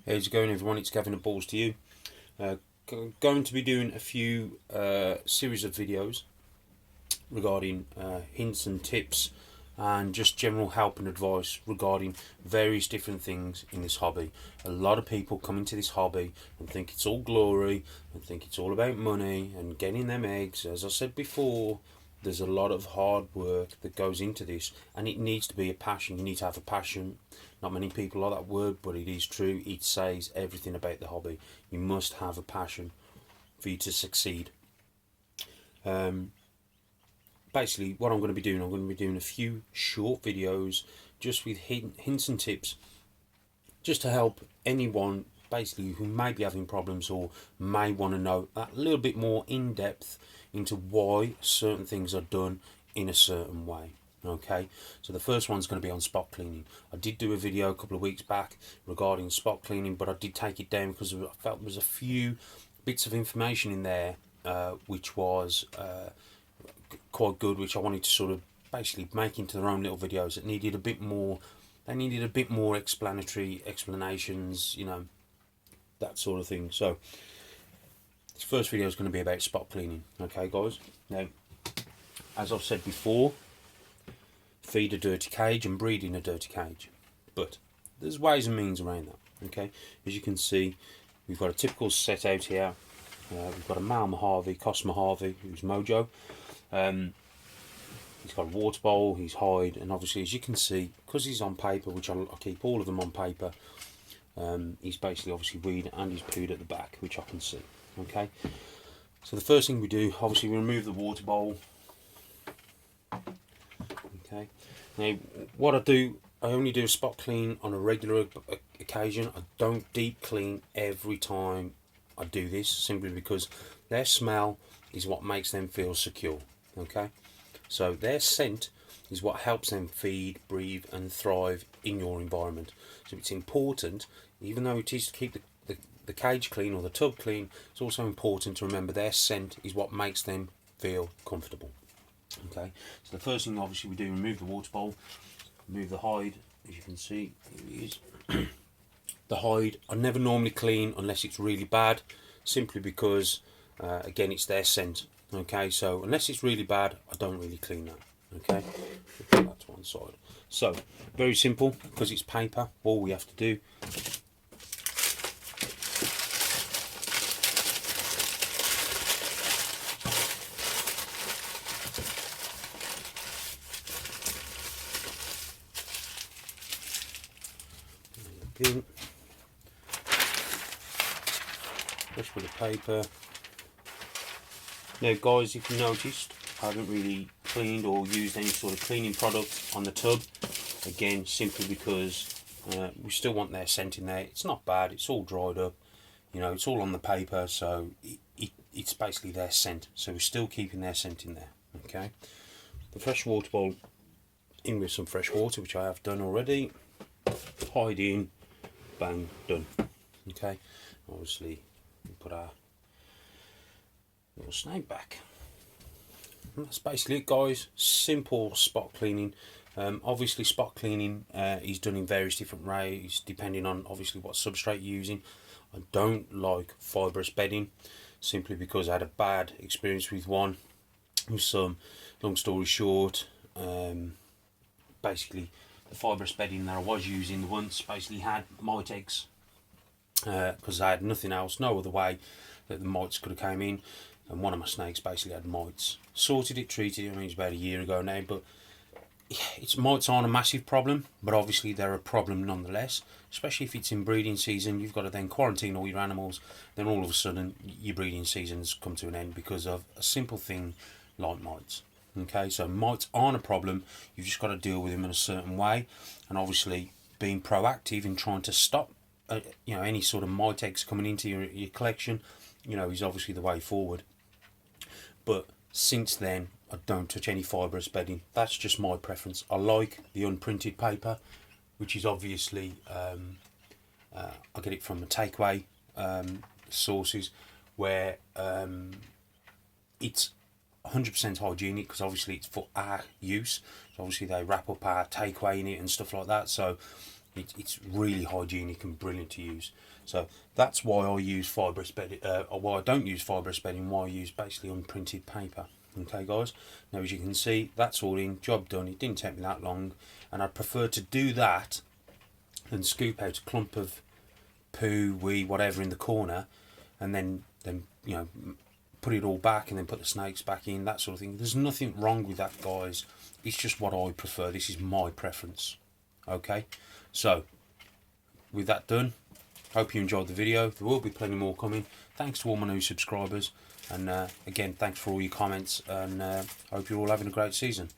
How's it going, everyone? It's Gavin at Balls to You. Going to be doing a few series of videos regarding hints and tips and just general help and advice regarding various different things in this hobby. A lot of people come into this hobby and think it's all glory and think it's all about money and getting them eggs. As I said before, there's a lot of hard work that goes into this, and it needs to be a passion. You need to have a passion. Not many people like that word, but it is true. It says everything about the hobby. You must have a passion for you to succeed. Basically, what I'm going to be doing, I'm going to be doing a few short videos just with hints and tips, just to help anyone basically who may be having problems or may want to know a little bit more in depth into why certain things are done in a certain way. Okay, so the first one's going to be on spot cleaning. I did do a video a couple of weeks back regarding spot cleaning, but I did take it down because I felt there was a few bits of information in there which was quite good, which I wanted to sort of basically make into their own little videos that needed a bit more. They needed a bit more explanations, you know, that sort of thing. So this first video is going to be about spot cleaning. Okay, guys. Now, as I've said before, feed a dirty cage and breed in a dirty cage, but there's ways and means around that. Okay, as you can see, we've got a typical set out here. We've got a male Mojave, Cos Mojave, who's Mojo. He's got a water bowl, he's hide, and obviously, as you can see, because he's on paper, which I keep all of them on paper, he's basically obviously weed and he's pooed at the back, which I can see. Okay, so the first thing we do, obviously, we remove the water bowl. Okay, now what I do, I only do a spot clean on a regular occasion. I don't deep clean every time I do this, simply because their smell is what makes them feel secure. Okay, so their scent is what helps them feed, breathe and thrive in your environment. So it's important, even though it is to keep the cage clean or the tub clean, it's also important to remember their scent is what makes them feel comfortable. Okay, so the first thing obviously we do, remove the water bowl, remove the hide. As you can see, here it is. The hide I never normally clean unless it's really bad, simply because again, it's their scent. Okay, so unless it's really bad, I don't really clean that. Okay, put that to one side. So very simple, because it's paper. All we have to do, brush with the paper. Now guys, if you noticed, I haven't really cleaned or used any sort of cleaning product on the tub. Again, simply because we still want their scent in there. It's not bad, it's all dried up, you know, it's all on the paper, so it's basically their scent. So we're still keeping their scent in there. Okay, the fresh water bowl in with some fresh water, which I have done already. Hide in, bang, done. Okay, obviously we put our little snake back. And that's basically it, guys. Simple spot cleaning. Obviously spot cleaning is done in various different ways depending on obviously what substrate you're using. I don't like fibrous bedding, simply because I had a bad experience with one. With some, long story short, basically the fibrous bedding that I was using once basically had mite eggs, because I had nothing else, no other way that the mites could have came in, and one of my snakes basically had mites. Sorted it, treated it, I mean it's about a year ago now, but it's mites aren't a massive problem, but obviously they're a problem nonetheless, especially if it's in breeding season. You've got to then quarantine all your animals, then all of a sudden your breeding season's come to an end because of a simple thing like mites. Okay, so mites aren't a problem, you've just got to deal with them in a certain way, and obviously being proactive in trying to stop you know, any sort of mite eggs coming into your collection, you know, is obviously the way forward. But since then, I don't touch any fibrous bedding. That's just my preference. I like the unprinted paper, which is obviously I get it from the takeaway sources, where it's 100% hygienic, because obviously it's for our use. So obviously they wrap up our takeaway in it and stuff like that. So It's really hygienic and brilliant to use. So that's why I use fibrous bedding, or why I don't use fibrous bedding, why I use basically unprinted paper. Okay guys, now as you can see, that's all in, job done. It didn't take me that long, and I'd prefer to do that than scoop out a clump of poo, wee, whatever in the corner, and then you know, put it all back and then put the snakes back in, that sort of thing. There's nothing wrong with that, guys. It's just what I prefer. This is my preference. Okay, so with that done, hope you enjoyed the video. There will be plenty more coming. Thanks to all my new subscribers, and again, thanks for all your comments, and hope you're all having a great season.